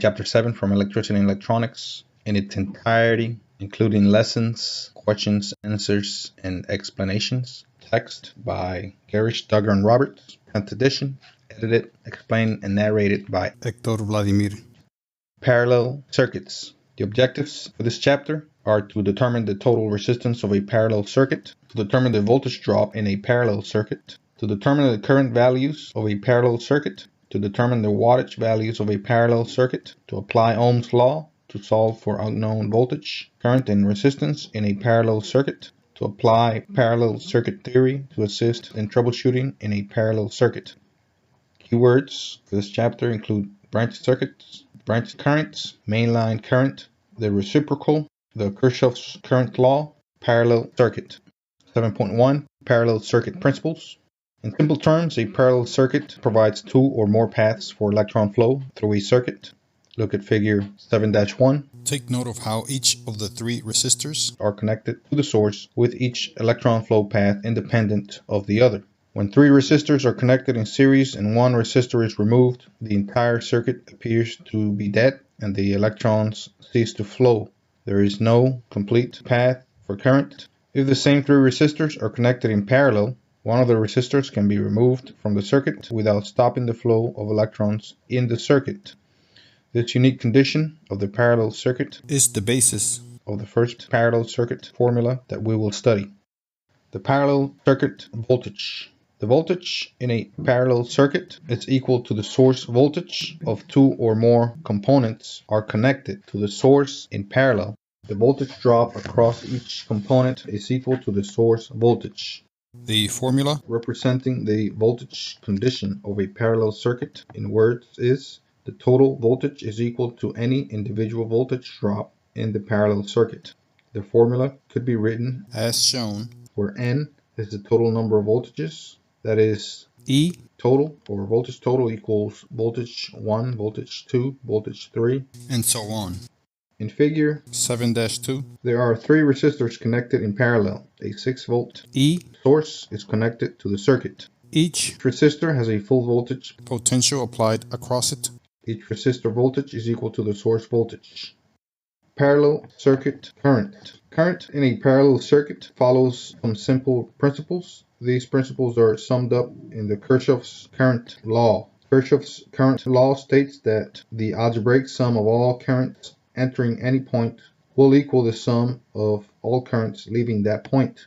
Chapter 7 from Electricity and Electronics in its entirety, including lessons, questions, answers, and explanations. Text by Garish, Duggar, and Roberts. 10th edition. Edited, explained, and narrated by Hector Vladimir. Parallel circuits. The objectives for this chapter are to determine the total resistance of a parallel circuit, to determine the voltage drop in a parallel circuit, to determine the current values of a parallel circuit, to determine the wattage values of a parallel circuit, to apply Ohm's law to solve for unknown voltage, current, and resistance in a parallel circuit, to apply parallel circuit theory to assist in troubleshooting in a parallel circuit. Keywords for this chapter include branch circuits, branch currents, mainline current, the reciprocal, the Kirchhoff's current law, parallel circuit. 7.1 Parallel circuit principles. In simple terms, a parallel circuit provides two or more paths for electron flow through a circuit. Look at figure 7-1. Take note of how each of the three resistors Are connected to the source with each electron flow path independent of the other. When three resistors are connected in series and one resistor is removed, the entire circuit appears to be dead and the electrons cease to flow. There is no complete path for current. If the same three resistors are connected in parallel, one of the resistors can be removed from the circuit without stopping the flow of electrons in the circuit. This unique condition of the parallel circuit is the basis of the first parallel circuit formula that we will study. The parallel circuit voltage. The voltage in a parallel circuit is equal to the source voltage of two or more components are connected to the source in parallel. The voltage drop across each component is equal to the source voltage. The formula representing the voltage condition of a parallel circuit in words is the total voltage is equal to any individual voltage drop in the parallel circuit. The formula could be written as shown, where N is the total number of voltages, that is E total or voltage total equals voltage 1, voltage 2, voltage 3, and so on. In figure 7-2, there are three resistors connected in parallel. A 6-volt E source is connected to the circuit. Each resistor has a full voltage potential applied across it. Each resistor voltage is equal to the source voltage. Parallel circuit current. Current in a parallel circuit follows some simple principles. These principles are summed up in the Kirchhoff's current law. Kirchhoff's current law states that the algebraic sum of all currents entering any point will equal the sum of all currents leaving that point.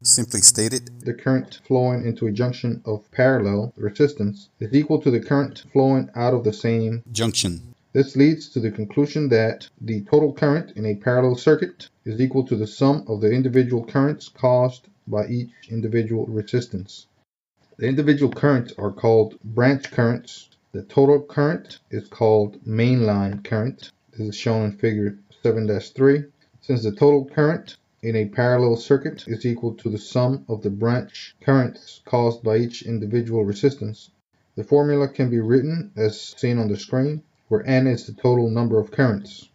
Simply stated, the current flowing into a junction of parallel resistance is equal to the current flowing out of the same junction. This leads to the conclusion that the total current in a parallel circuit is equal to the sum of the individual currents caused by each individual resistance. The individual currents are called branch currents. The total current is called mainline current. This is shown in figure 7-3. Since the total current in a parallel circuit is equal to the sum of the branch currents caused by each individual resistance, the formula can be written as seen on the screen, where N is the total number of currents.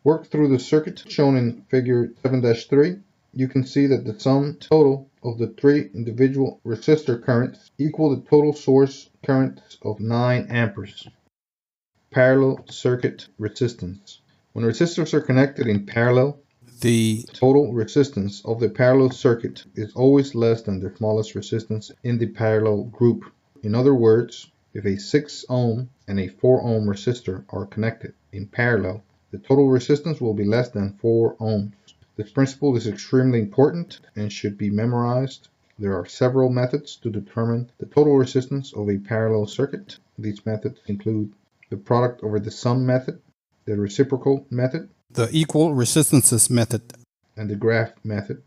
Work through the circuit shown in figure 7-3. You can see that the sum total of the three individual resistor currents equal the total source currents of 9 amperes. Parallel circuit resistance. When resistors are connected in parallel, the total resistance of the parallel circuit is always less than the smallest resistance in the parallel group. In other words, if a 6 ohm and a 4 ohm resistor are connected in parallel, the total resistance will be less than 4 ohms. This principle is extremely important and should be memorized. There are several methods to determine the total resistance of a parallel circuit. These methods include the product over the sum method, the reciprocal method, the equal resistances method, and the graph method.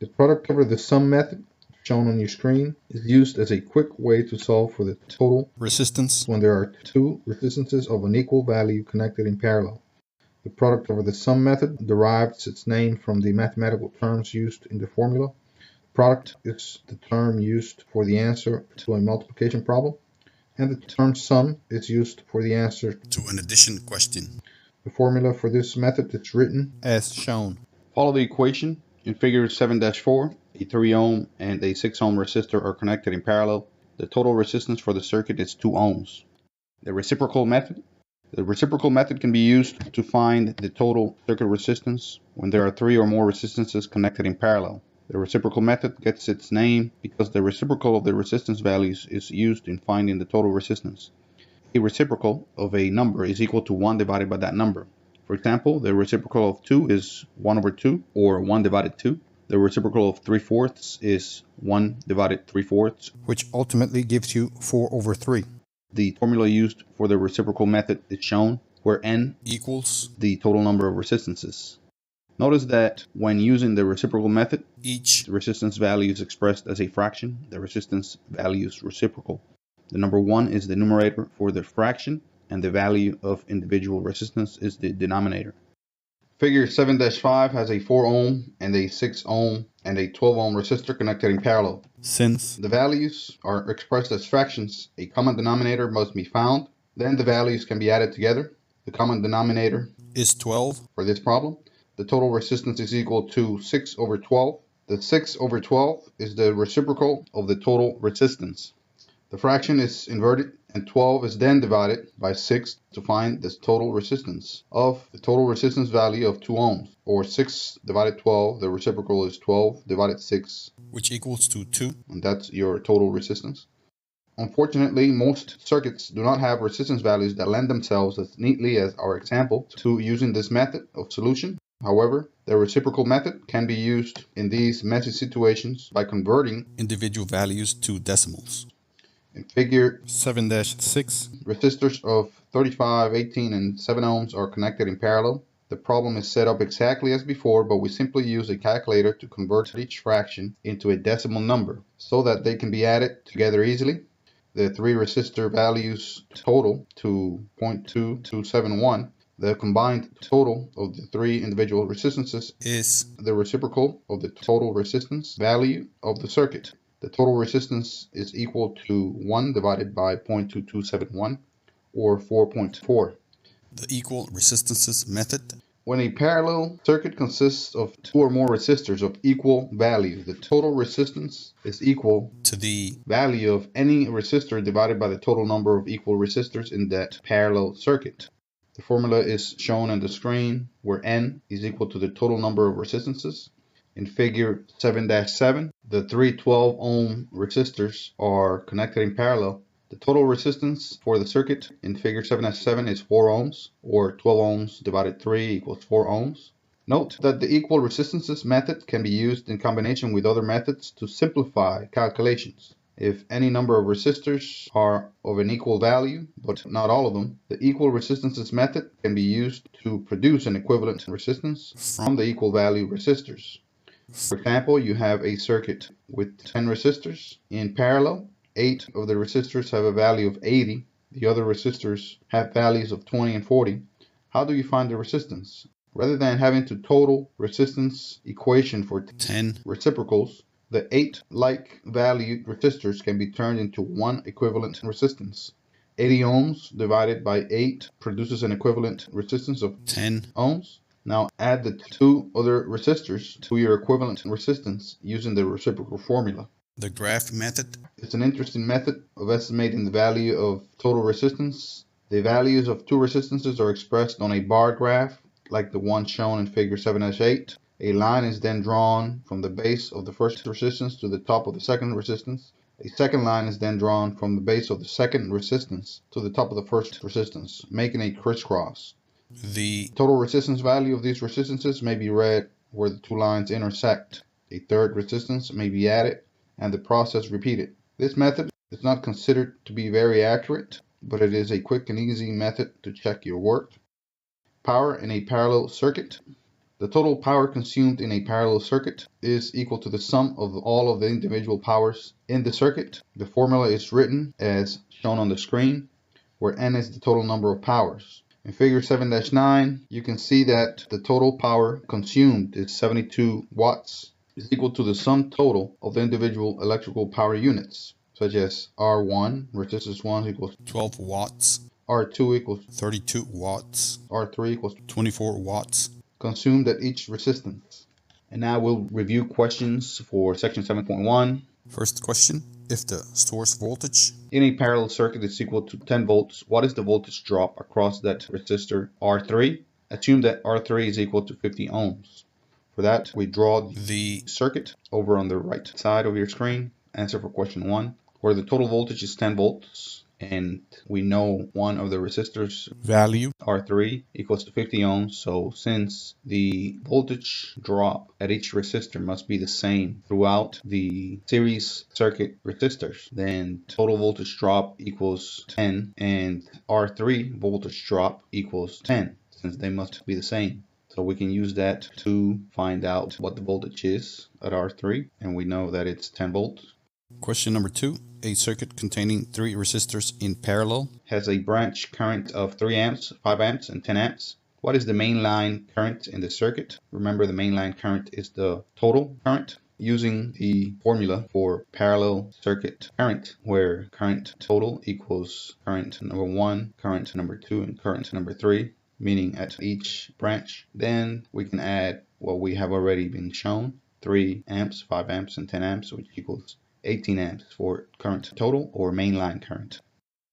The product over the sum method, shown on your screen, is used as a quick way to solve for the total resistance when there are two resistances of an equal value connected in parallel. The product over the sum method derives its name from the mathematical terms used in the formula. Product is the term used for the answer to a multiplication problem, and the term sum is used for the answer to an addition question. The formula for this method is written as shown. Follow the equation. In figure 7-4, a 3 ohm and a 6 ohm resistor are connected in parallel. The total resistance for the circuit is 2 ohms. The reciprocal method. The reciprocal method can be used to find the total circuit resistance when there are 3 or more resistances connected in parallel. The reciprocal method gets its name because the reciprocal of the resistance values is used in finding the total resistance. A reciprocal of a number is equal to 1 divided by that number. For example, the reciprocal of 2 is 1 over 2, or 1 divided 2. The reciprocal of 3/4 is 1 divided 3/4, which ultimately gives you 4 over 3. The formula used for the reciprocal method is shown, where n Equals the total number of resistances. Notice that when using the reciprocal method, each the resistance value is expressed as a fraction. The resistance value is reciprocal. The number 1 is the numerator for the fraction, and the value of individual resistance is the denominator. Figure 7-5 has a 4 ohm and a 6 ohm and a 12 ohm resistor connected in parallel. Since the values are expressed as fractions, a common denominator must be found. Then the values can be added together. The common denominator is 12. For this problem, the total resistance is equal to 6 over 12. The 6 over 12 is the reciprocal of the total resistance. The fraction is inverted, and 12 is then divided by 6 to find the total resistance of the total resistance value of 2 ohms, or 6 divided 12, the reciprocal is 12 divided 6, which equals to 2. And that's your total resistance. Unfortunately, most circuits do not have resistance values that lend themselves as neatly as our example to using this method of solution. However, the reciprocal method can be used in these messy situations by converting individual values to decimals. In figure 7-6, resistors of 35, 18, and 7 ohms are connected in parallel. The problem is set up exactly as before, but we simply use a calculator to convert each fraction into a decimal number so that they can be added together easily. The 3 resistor values total to 0.2271. The combined total of the 3 individual resistances is the reciprocal of the total resistance value of the circuit. The total resistance is equal to 1 divided by 0.2271, or 4.4. The equal resistances method. When a parallel circuit consists of 2 or more resistors of equal value, the total resistance is equal to the value of any resistor divided by the total number of equal resistors in that parallel circuit. The formula is shown on the screen, where n is equal to the total number of resistances. In figure 7-7, the 3 12 ohm resistors are connected in parallel. The total resistance for the circuit in figure 7-7 is 4 ohms, or 12 ohms divided 3 equals 4 ohms. Note that the equal resistances method can be used in combination with other methods to simplify calculations. If any number of resistors are of an equal value, but not all of them, the equal resistances method can be used to produce an equivalent resistance from the equal value resistors. For example, you have a circuit with 10 resistors in parallel. 8 of the resistors have a value of 80. The other resistors have values of 20 and 40. How do you find the resistance? Rather than having to total resistance equation for 10 reciprocals, the 8 like valued resistors can be turned into one equivalent resistance. 80 ohms divided by 8 produces an equivalent resistance of 10 ohms. Now add the 2 other resistors to your equivalent resistance using the reciprocal formula. The graph method. It's an interesting method of estimating the value of total resistance. The values of 2 resistances are expressed on a bar graph, like the one shown in figure 7-8. A line is then drawn from the base of the first resistance to the top of the second resistance. A second line is then drawn from the base of the second resistance to the top of the first resistance, making a crisscross. The total resistance value of these resistances may be read where the 2 lines intersect. A third resistance may be added and the process repeated. This method is not considered to be very accurate, but it is a quick and easy method to check your work. Power in a parallel circuit. The total power consumed in a parallel circuit is equal to the sum of all of the individual powers in the circuit. The formula is written as shown on the screen, where n is the total number of powers. In figure 7-9, you can see that the total power consumed is 72 watts. Is equal to the sum total of the individual electrical power units, such as R1, resistance 1 equals 12 watts, R2 equals 32 watts, R3 equals 24 watts, consumed at each resistance. And now we'll review questions for section 7.1. First question. If the source voltage in a parallel circuit is equal to 10 volts, what is the voltage drop across that resistor R3? Assume that R3 is equal to 50 ohms. For that, we draw the circuit over on the right side of your screen. Answer for question 1, where the total voltage is 10 volts. And we know one of the resistors value R3 equals to 50 ohms. So since the voltage drop at each resistor must be the same throughout the series circuit resistors, then total voltage drop equals 10 and R3 voltage drop equals 10, since they must be the same. So we can use that to find out what the voltage is at R3, and we know that it's 10 volts. Question number 2. A circuit containing 3 resistors in parallel has a branch current of 3 amps, 5 amps, and 10 amps. What is the main line current in the circuit? Remember, the main line current is the total current. Using the formula for parallel circuit current, where current total equals current number 1, current number 2, and current number 3, meaning at each branch, then we can add what we have already been shown, 3 amps, 5 amps, and 10 amps, which equals 18 amps for current total or mainline current.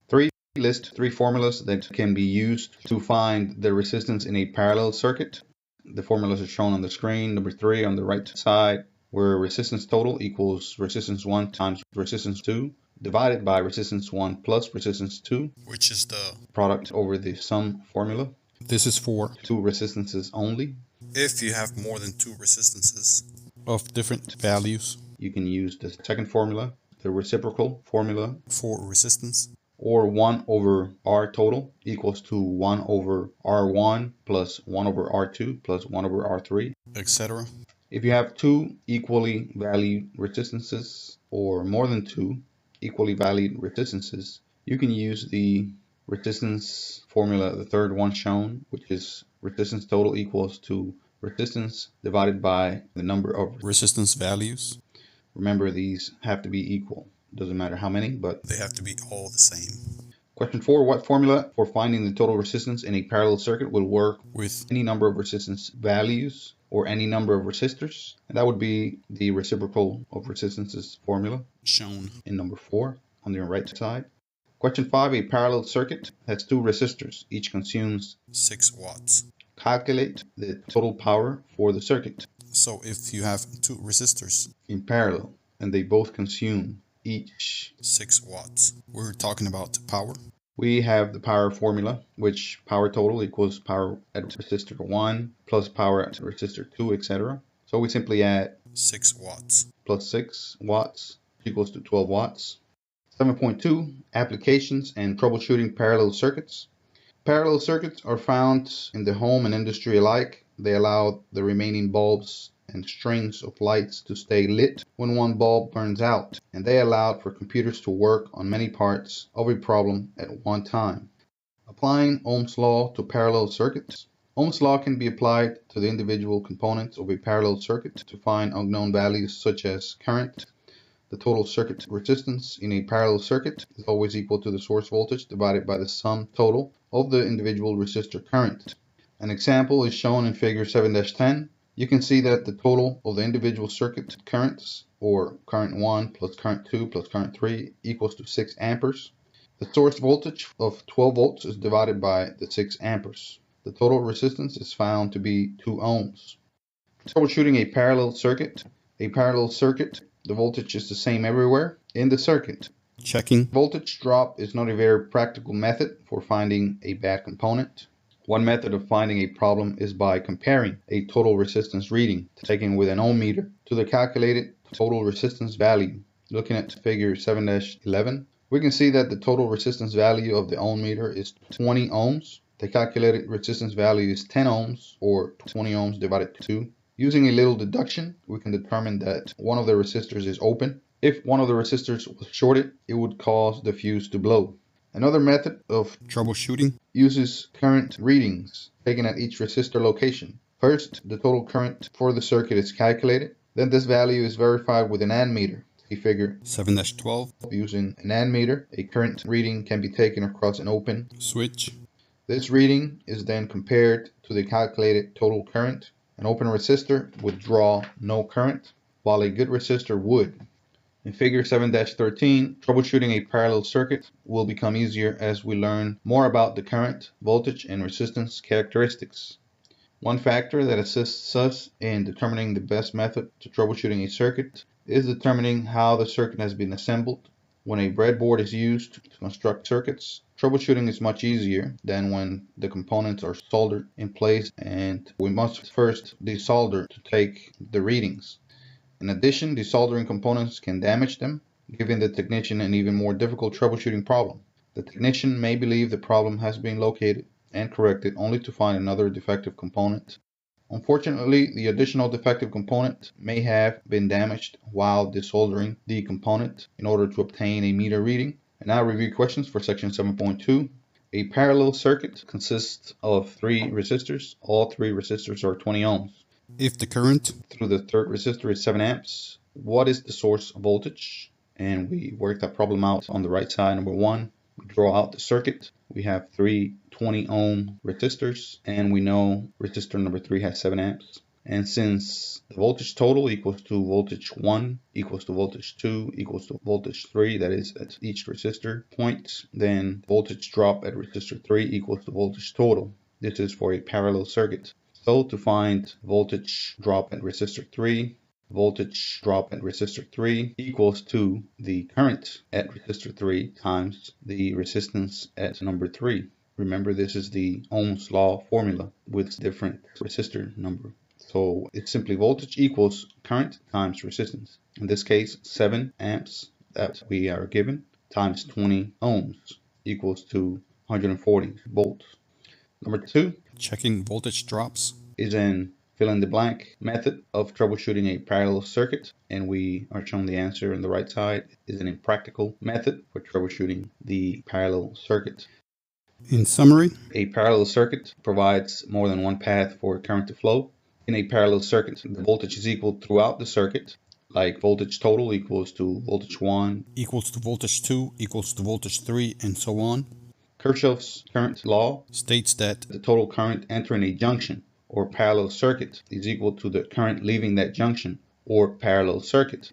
3. List 3 formulas that can be used to find the resistance in a parallel circuit. The formulas are shown on the screen. Number 3 on the right side, where resistance total equals resistance 1 times resistance 2 divided by resistance 1 plus resistance 2, which is the product over the sum formula. This is for 2 resistances only. If you have more than 2 resistances of different values, you can use the second formula, the reciprocal formula for resistance, or 1 over R total equals to 1 over R1 plus 1 over R2 plus 1 over R3, etc. If you have 2 equally valued resistances or more than 2 equally valued resistances, you can use the resistance formula, the third one shown, which is resistance total equals to resistance divided by the number of resistance values. Remember, these have to be equal. Doesn't matter how many, but they have to be all the same. Question 4. What formula for finding the total resistance in a parallel circuit will work with any number of resistance values or any number of resistors? And that would be the reciprocal of resistances formula shown in number 4 on the right side. Question 5. A parallel circuit has 2 resistors. Each consumes 6 watts. Calculate the total power for the circuit. So if you have 2 resistors in parallel and they both consume each 6 watts, we're talking about power. We have the power formula, which power total equals power at resistor 1 plus power at resistor 2, etc. So we simply add 6 watts plus 6 watts equals to 12 watts. 7.2 Applications and troubleshooting parallel circuits. Parallel circuits are found in the home and industry alike. They allow the remaining bulbs and strings of lights to stay lit when one bulb burns out, and they allowed for computers to work on many parts of a problem at one time. Applying Ohm's law to parallel circuits. Ohm's law can be applied to the individual components of a parallel circuit to find unknown values such as current. The total circuit resistance in a parallel circuit is always equal to the source voltage divided by the sum total of the individual resistor current. An example is shown in figure 7-10. You can see that the total of the individual circuit currents, or current 1 plus current 2 plus current 3, equals to 6 amperes. The source voltage of 12 volts is divided by the 6 amperes. The total resistance is found to be 2 ohms. Troubleshooting a parallel circuit. A parallel circuit, the voltage is the same everywhere in the circuit. Checking. Voltage drop is not a very practical method for finding a bad component. One method of finding a problem is by comparing a total resistance reading taken with an ohm meter to the calculated total resistance value. Looking at figure 7-11, we can see that the total resistance value of the ohm meter is 20 ohms. The calculated resistance value is 10 ohms, or 20 ohms divided by 2. Using a little deduction, we can determine that one of the resistors is open. If one of the resistors was shorted, it would cause the fuse to blow. Another method of troubleshooting uses current readings taken at each resistor location. First, the total current for the circuit is calculated. Then this value is verified with an ammeter. See figure 7-12. Using an ammeter, a current reading can be taken across an open switch. This reading is then compared to the calculated total current. An open resistor would draw no current, while a good resistor would. In figure 7-13, troubleshooting a parallel circuit will become easier as we learn more about the current, voltage, and resistance characteristics. One factor that assists us in determining the best method to troubleshooting a circuit is determining how the circuit has been assembled. When a breadboard is used to construct circuits, troubleshooting is much easier than when the components are soldered in place and we must first desolder to take the readings. In addition, desoldering components can damage them, giving the technician an even more difficult troubleshooting problem. The technician may believe the problem has been located and corrected only to find another defective component. Unfortunately, the additional defective component may have been damaged while desoldering the component in order to obtain a meter reading. And now review questions for section 7.2. A parallel circuit consists of 3 resistors. All 3 resistors are 20 ohms. If the current through the third resistor is 7 amps, what is the source voltage? And we work that problem out on the right side. Number 1, we draw out the circuit. We have 3 20 ohm resistors, and we know resistor number 3 has 7 amps. And since the voltage total equals to voltage 1 equals to voltage 2 equals to voltage 3, that is at each resistor point, then voltage drop at resistor 3 equals to voltage total. This is for a parallel circuit. So to find voltage drop at resistor 3, voltage drop at resistor 3 equals to the current at resistor 3 times the resistance at number 3. Remember, this is the Ohm's law formula with different resistor number. So it's simply voltage equals current times resistance. In this case, 7 amps that we are given times 20 ohms equals to 140 volts. Number 2, checking voltage drops, is an fill-in-the-blank method of troubleshooting a parallel circuit, and we are shown the answer on the right side is an impractical method for troubleshooting the parallel circuit. In summary, a parallel circuit provides more than one path for current to flow. In a parallel circuit, the voltage is equal throughout the circuit, like voltage total equals to voltage 1 equals to voltage 2 equals to voltage 3, and so on. Kirchhoff's current law states that the total current entering a junction or parallel circuit is equal to the current leaving that junction or parallel circuit.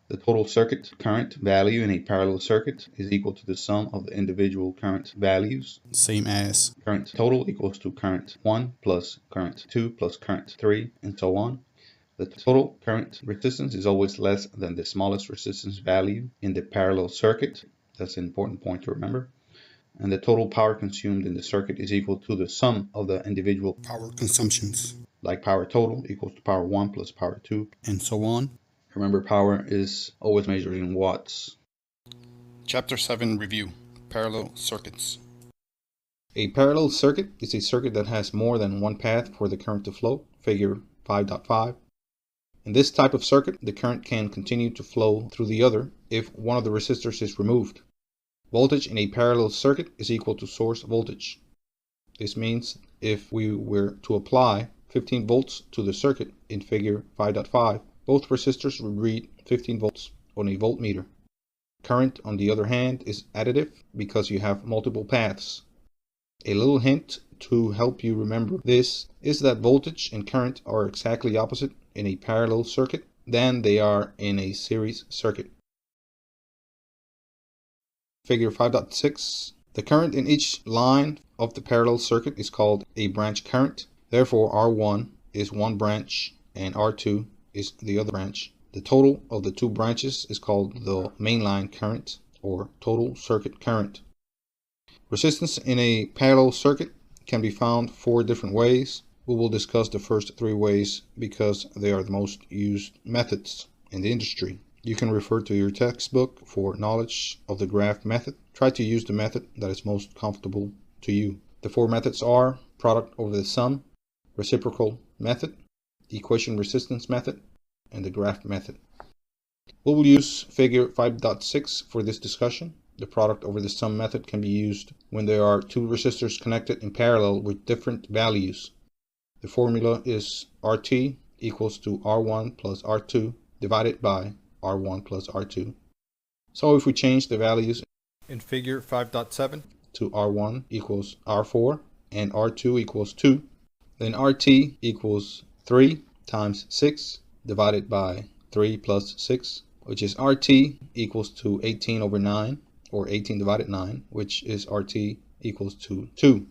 The total circuit current value in a parallel circuit is equal to the sum of the individual current values. Same as current total equals to current 1 plus current 2 plus current 3, and so on. The total current resistance is always less than the smallest resistance value in the parallel circuit. That's an important point to remember. And the total power consumed in the circuit is equal to the sum of the individual power consumptions, like power total equals to power 1 plus power 2, and so on. Remember, power is always measured in watts. Chapter 7 Review: Parallel Circuits. A parallel circuit is a circuit that has more than one path for the current to flow, figure 5.5. In this type of circuit, the current can continue to flow through the other if one of the resistors is removed. Voltage in a parallel circuit is equal to source voltage. This means if we were to apply 15 volts to the circuit in figure 5.5, both resistors would read 15 volts on a voltmeter. Current, on the other hand, is additive because you have multiple paths. A little hint to help you remember this is that voltage and current are exactly opposite in a parallel circuit than they are in a series circuit. Figure 5.6. The current in each line of the parallel circuit is called a branch current. Therefore, R1 is one branch and R2 is the other branch. The total of the two branches is called the mainline current or total circuit current. Resistance in a parallel circuit can be found 4 different ways. We will discuss the first 3 ways because they are the most used methods in the industry. You can refer to your textbook for knowledge of the graph method. Try to use the method that is most comfortable to you. The 4 methods are product over the sum, reciprocal method, equation resistance method, and the graph method. We will use figure 5.6 for this discussion. The product over the sum method can be used when there are 2 resistors connected in parallel with different values. The formula is RT equals to R1 plus R2 divided by R1 plus R2. So if we change the values in figure 5.7 to R1 equals R4 and R2 equals 2, then RT equals 3 times 6 divided by 3 plus 6, which is RT equals to 18 over 9, or 18 divided 9, which is RT equals to 2.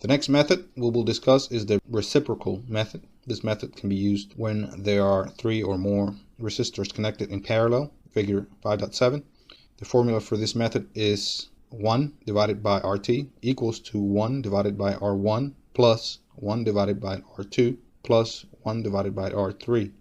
The next method we will discuss is the reciprocal method. This method can be used when there are 3 or more resistors connected in parallel, figure 5.7. The formula for this method is 1 divided by RT equals to 1 divided by R1 plus 1 divided by R2 plus 1 divided by R3.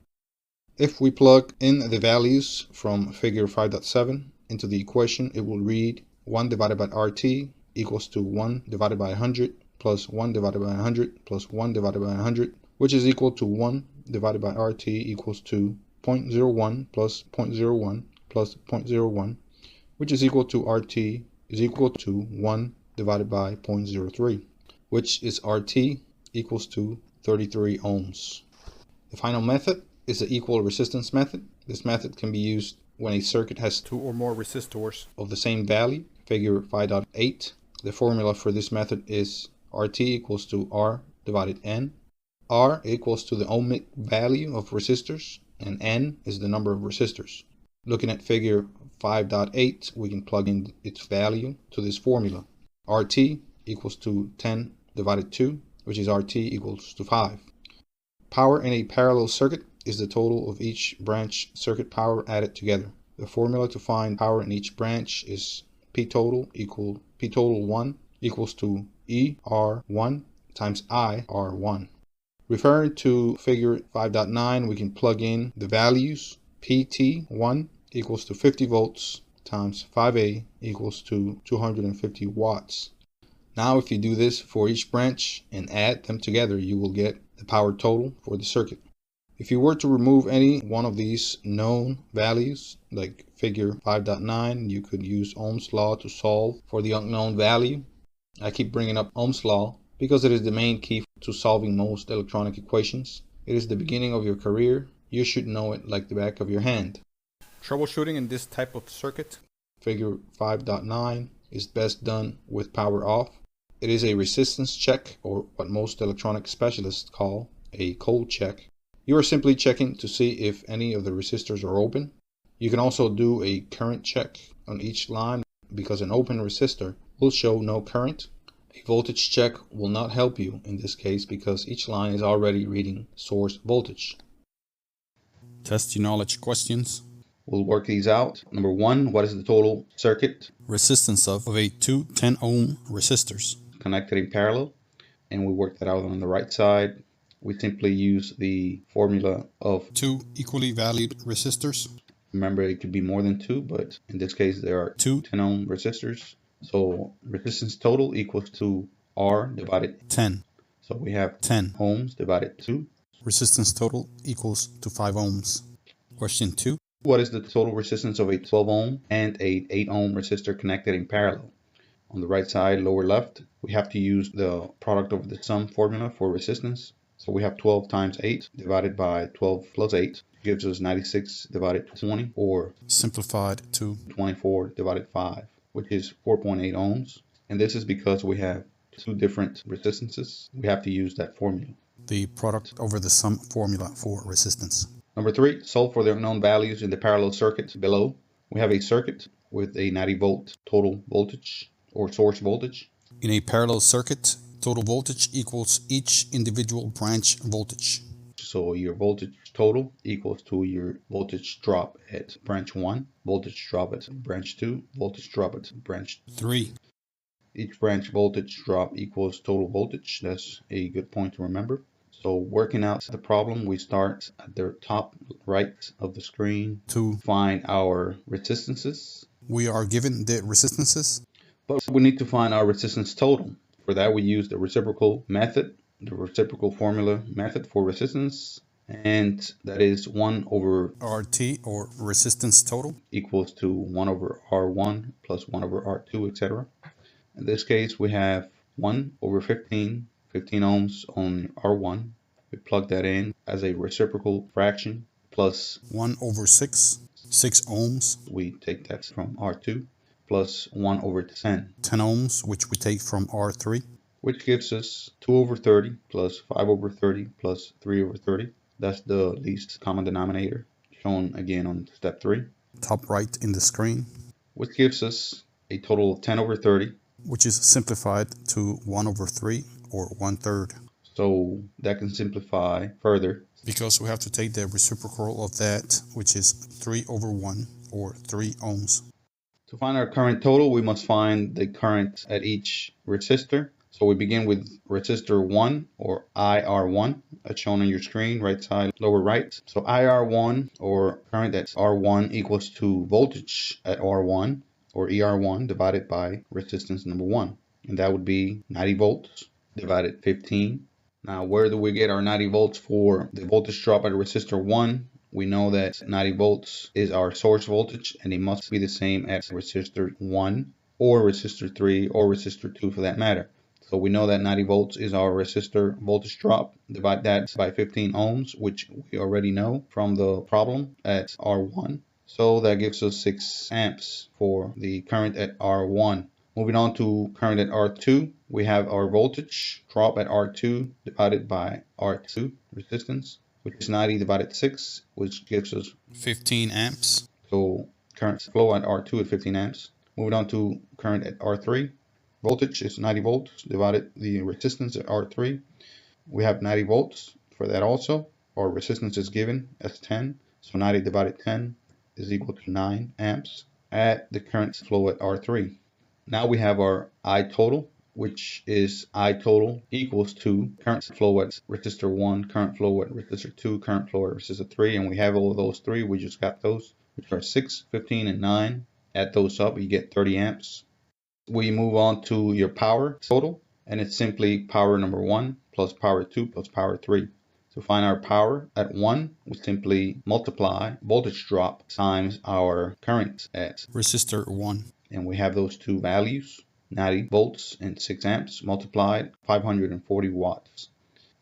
If we plug in the values from figure 5.7 into the equation, it will read 1 divided by RT equals to 1 divided by 100 plus 1 divided by 100 plus 1 divided by 100, which is equal to 1 divided by RT equals to 0.01 plus 0.01 plus 0.01, which is equal to RT is equal to 1 divided by 0.03, which is RT equals to 33 ohms. The final method is the equal resistance method. This method can be used when a circuit has 2 or more resistors of the same value, figure 5.8. The formula for this method is RT equals to R divided N. R equals to the ohmic value of resistors, and N is the number of resistors. Looking at figure 5.8, we can plug in its value to this formula. RT equals to 10 divided 2, which is RT equals to 5. Power in a parallel circuit is the total of each branch circuit power added together. The formula to find power in each branch is P total 1 equals to ER1 times IR1. Referring to figure 5.9, we can plug in the values. PT1 equals to 50 volts times 5A equals to 250 watts. Now if you do this for each branch and add them together, you will get the power total for the circuit. If you were to remove any one of these known values, like figure 5.9, you could use Ohm's law to solve for the unknown value. I keep bringing up Ohm's law because it is the main key to solving most electronic equations. It is the beginning of your career. You should know it like the back of your hand. Troubleshooting in this type of circuit, figure 5.9, is best done with power off. It is a resistance check, or what most electronic specialists call a cold check. You are simply checking to see if any of the resistors are open. You can also do a current check on each line because an open resistor will show no current. A voltage check will not help you in this case because each line is already reading source voltage. Test your knowledge questions. We'll work these out. Number 1, what is the total circuit Resistance of a 2 10 ohm resistors connected in parallel? And we work that out on the right side. We simply use the formula of 2 equally valued resistors. Remember, it could be more than 2, but in this case there are 2 10 ohm resistors. So resistance total equals to R divided 10. So we have 10 ohms divided 2. Resistance total equals to 5 ohms. Question 2. What is the total resistance of a 12 ohm and a 8 ohm resistor connected in parallel? On the right side, lower left, we have to use the product over the sum formula for resistance. So we have 12 times 8 divided by 12 plus 8 gives us 96 divided 20, or simplified to 24 divided 5, which is 4.8 ohms. And this is because we have 2 different resistances. We have to use that formula. The product over the sum formula for resistance. Number 3, solve for the unknown values in the parallel circuit below. We have a circuit with a 90 volt total voltage or source voltage. In a parallel circuit, total voltage equals each individual branch voltage. So your voltage total equals to your voltage drop at branch 1, voltage drop at branch 2, voltage drop at branch 3. Each branch voltage drop equals total voltage. That's a good point to remember. So working out the problem, we start at the top right of the screen to find our resistances. We are given the resistances, but we need to find our resistance total. For that, we use the reciprocal method, the reciprocal formula method for resistance, and that is 1 over RT, or resistance total, equals to 1 over R1 plus 1 over R2, etc. In this case, we have 1 over 15 ohms on R1. We plug that in as a reciprocal fraction, plus 1 over 6 ohms. We take that from R2, plus 1 over 10 ohms, which we take from R3. Which gives us 2 over 30 plus 5 over 30 plus 3 over 30. That's the least common denominator. shown again on step 3. Top right in the screen. Which gives us a total of 10 over 30. Which is simplified to 1 over 3 or 1/3. So that can simplify further. Because we have to take the reciprocal of that, which is 3 over 1 or 3 ohms. To find our current total, we must find the current at each resistor. So we begin with resistor 1 or IR1 as shown on your screen, right side lower right. So IR1 or current at R1 equals to voltage at R1 or ER1 divided by resistance number 1. And that would be 90 volts divided 15. Now, where do we get our 90 volts for the voltage drop at resistor 1? We know that 90 volts is our source voltage, and it must be the same as resistor 1 or resistor 3 or resistor 2 for that matter. So we know that 90 volts is our resistor voltage drop. Divide that by 15 ohms, which we already know from the problem at R1. So that gives us 6 amps for the current at R1. Moving on to current at R2, we have our voltage drop at R2 divided by R2 resistance, which is 90 divided 6, which gives us 15 amps. So current flow at R2 at 15 amps. Moving on to current at R3, voltage is 90 volts divided the resistance at R3. We have 90 volts for that also. Our resistance is given as 10, so 90 divided 10 is equal to 9 amps at the current flow at R3. Now we have our I total, which is I total equals to current flow at resistor 1, current flow at resistor 2, current flow at resistor 3, and we have all of those three. We just got those, which are 6, 15, and 9. Add those up, you get 30 amps. We move on to your power total, and it's simply power number 1 plus power 2 plus power 3. To find our power at 1, we simply multiply voltage drop times our current at resistor 1. And we have those two values, 90 volts and 6 amps multiplied 540 watts.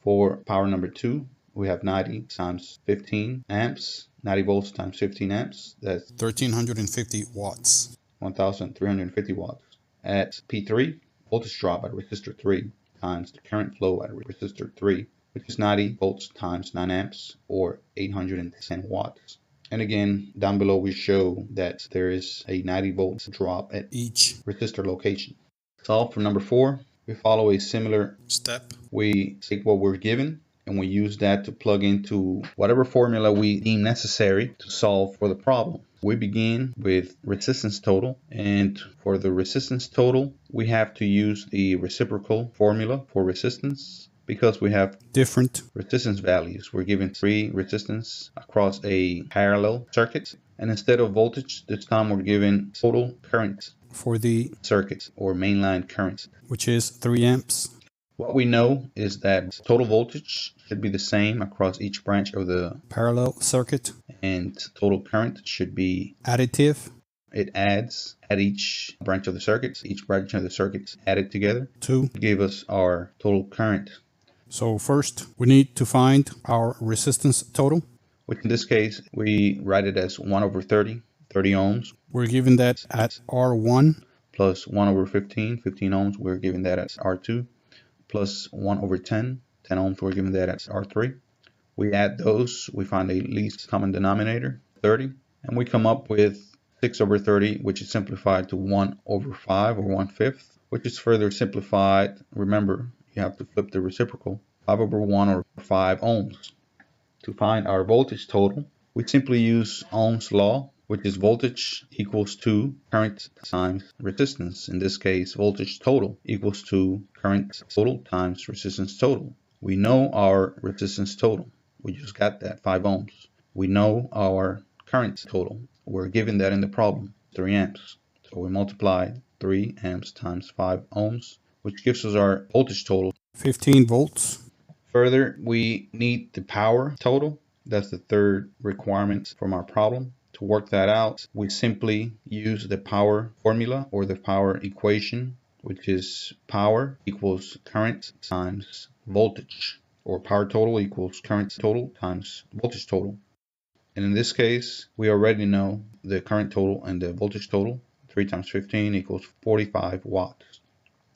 For power number 2, we have 90 times 15 amps, 90 volts times 15 amps, that's 1350 watts. 1350 watts. At P3, voltage drop at resistor 3 times the current flow at resistor 3, which is 90 volts times 9 amps or 810 watts. And again, down below we show that there is a 90 volts drop at each resistor location. Solve for number 4. We follow a similar step. We take what we're given and we use that to plug into whatever formula we deem necessary to solve for the problem. We begin with resistance total, and for the resistance total, we have to use the reciprocal formula for resistance. Because we have different resistance values, we're given 3 resistance across a parallel circuit, and instead of voltage, this time we're given total current for the circuit or mainline current, which is 3 amps. What we know is that total voltage should be the same across each branch of the parallel circuit, and total current should be additive. It adds at each branch of the circuit. Each branch of the circuits added together to give us our total current. So first, we need to find our resistance total, which in this case, we write it as 1 over 30 ohms. We're given that at R1. Plus 1 over 15 ohms, we're given that as R2. Plus 1 over 10 ohms, we're given that as R3. We add those, we find a least common denominator, 30. And we come up with 6 over 30, which is simplified to 1 over 5 or 1/5, which is further simplified. Remember, you have to flip the reciprocal, 5 over 1 or 5 ohms. To find our voltage total, we simply use Ohm's law, which is voltage equals to current times resistance. In this case, voltage total equals to current total times resistance total. We know our resistance total. We just got that, 5 ohms. We know our current total. We're given that in the problem, 3 amps. So we multiply 3 amps times 5 ohms, which gives us our voltage total, 15 volts. Further, we need the power total. That's the third requirement from our problem. To work that out, we simply use the power formula or the power equation, which is power equals current times voltage, or power total equals current total times voltage total. And in this case, we already know the current total and the voltage total. 3 times 15 equals 45 watts,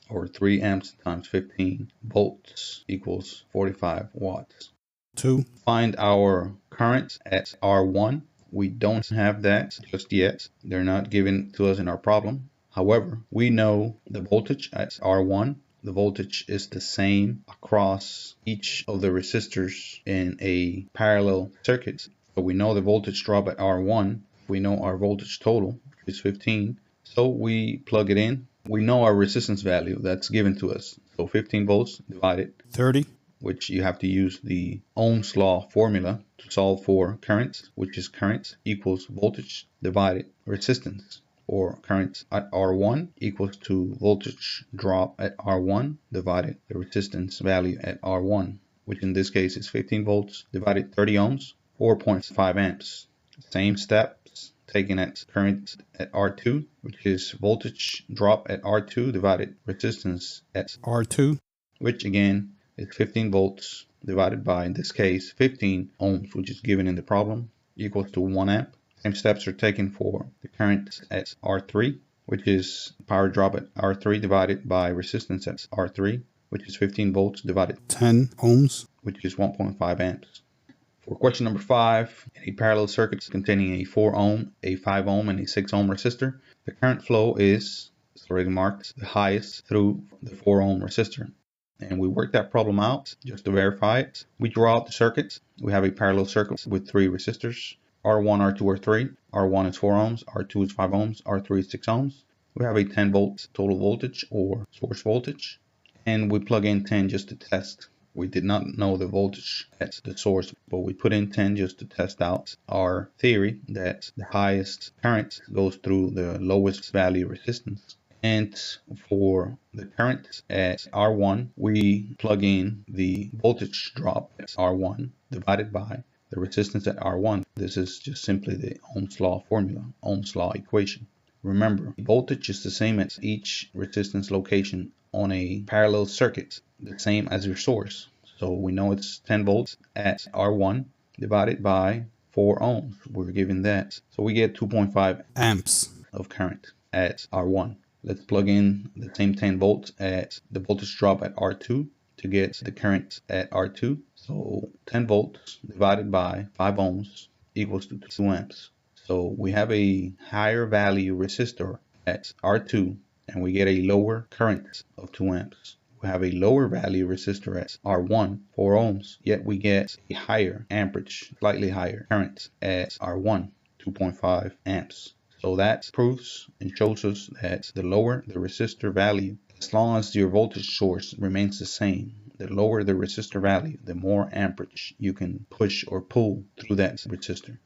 or 3 amps times 15 volts equals 45 watts. To find our current at R1, we don't have that just yet. They're not given to us in our problem. However, we know the voltage at R1. The voltage is the same across each of the resistors in a parallel circuit. So we know the voltage drop at R1. We know our voltage total is 15. So we plug it in. We know our resistance value that's given to us. So 15 volts divided 30, which you have to use the Ohm's law formula to solve for current, which is current equals voltage divided resistance, or current at R1 equals to voltage drop at R1 divided the resistance value at R1, which in this case is 15 volts divided 30 ohms, or 0.5 amps. Same steps taken at current at R2, which is voltage drop at R2 divided resistance at R2, which again is 15 volts divided by, in this case, 15 ohms, which is given in the problem, equals to 1 amp. Same steps are taken for the current at R3, which is power drop at R3 divided by resistance at R3, which is 15 volts divided 10 ohms, which is 1.5 amps. For question number 5, in a parallel circuit containing a 4 ohm, a 5 ohm, and a 6 ohm resistor, the current flow is, it's already marked, the highest through the 4 ohm resistor. And we work that problem out just to verify it. We draw out the circuit. We have a parallel circuit with 3 resistors, R1, R2, R3. R1 is 4 ohms, R2 is 5 ohms, R3 is 6 ohms. We have a 10 volt total voltage or source voltage, and we plug in 10 just to test. We did not know the voltage at the source, but we put in 10 just to test out our theory that the highest current goes through the lowest value resistance. And for the current at R1, we plug in the voltage drop at R1 divided by the resistance at R1. This is just simply the Ohm's law formula, Ohm's law equation. Remember, voltage is the same at each resistance location on a parallel circuit, the same as your source. So we know it's 10 volts at R1 divided by 4 ohms. We're given that. So we get 2.5 amps of current at R1. Let's plug in the same 10 volts at the voltage drop at R2 to get the current at R2. So 10 volts divided by 5 ohms equals to 2 amps. So we have a higher value resistor at R2 and we get a lower current of 2 amps. We have a lower value resistor at R1, 4 ohms, yet we get a higher amperage, slightly higher current at R1, 2.5 amps. So that proves and shows us that the lower the resistor value, as long as your voltage source remains the same, the lower the resistor value, the more amperage you can push or pull through that resistor.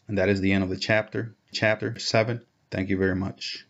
And that is the end of the chapter 7. Thank you very much.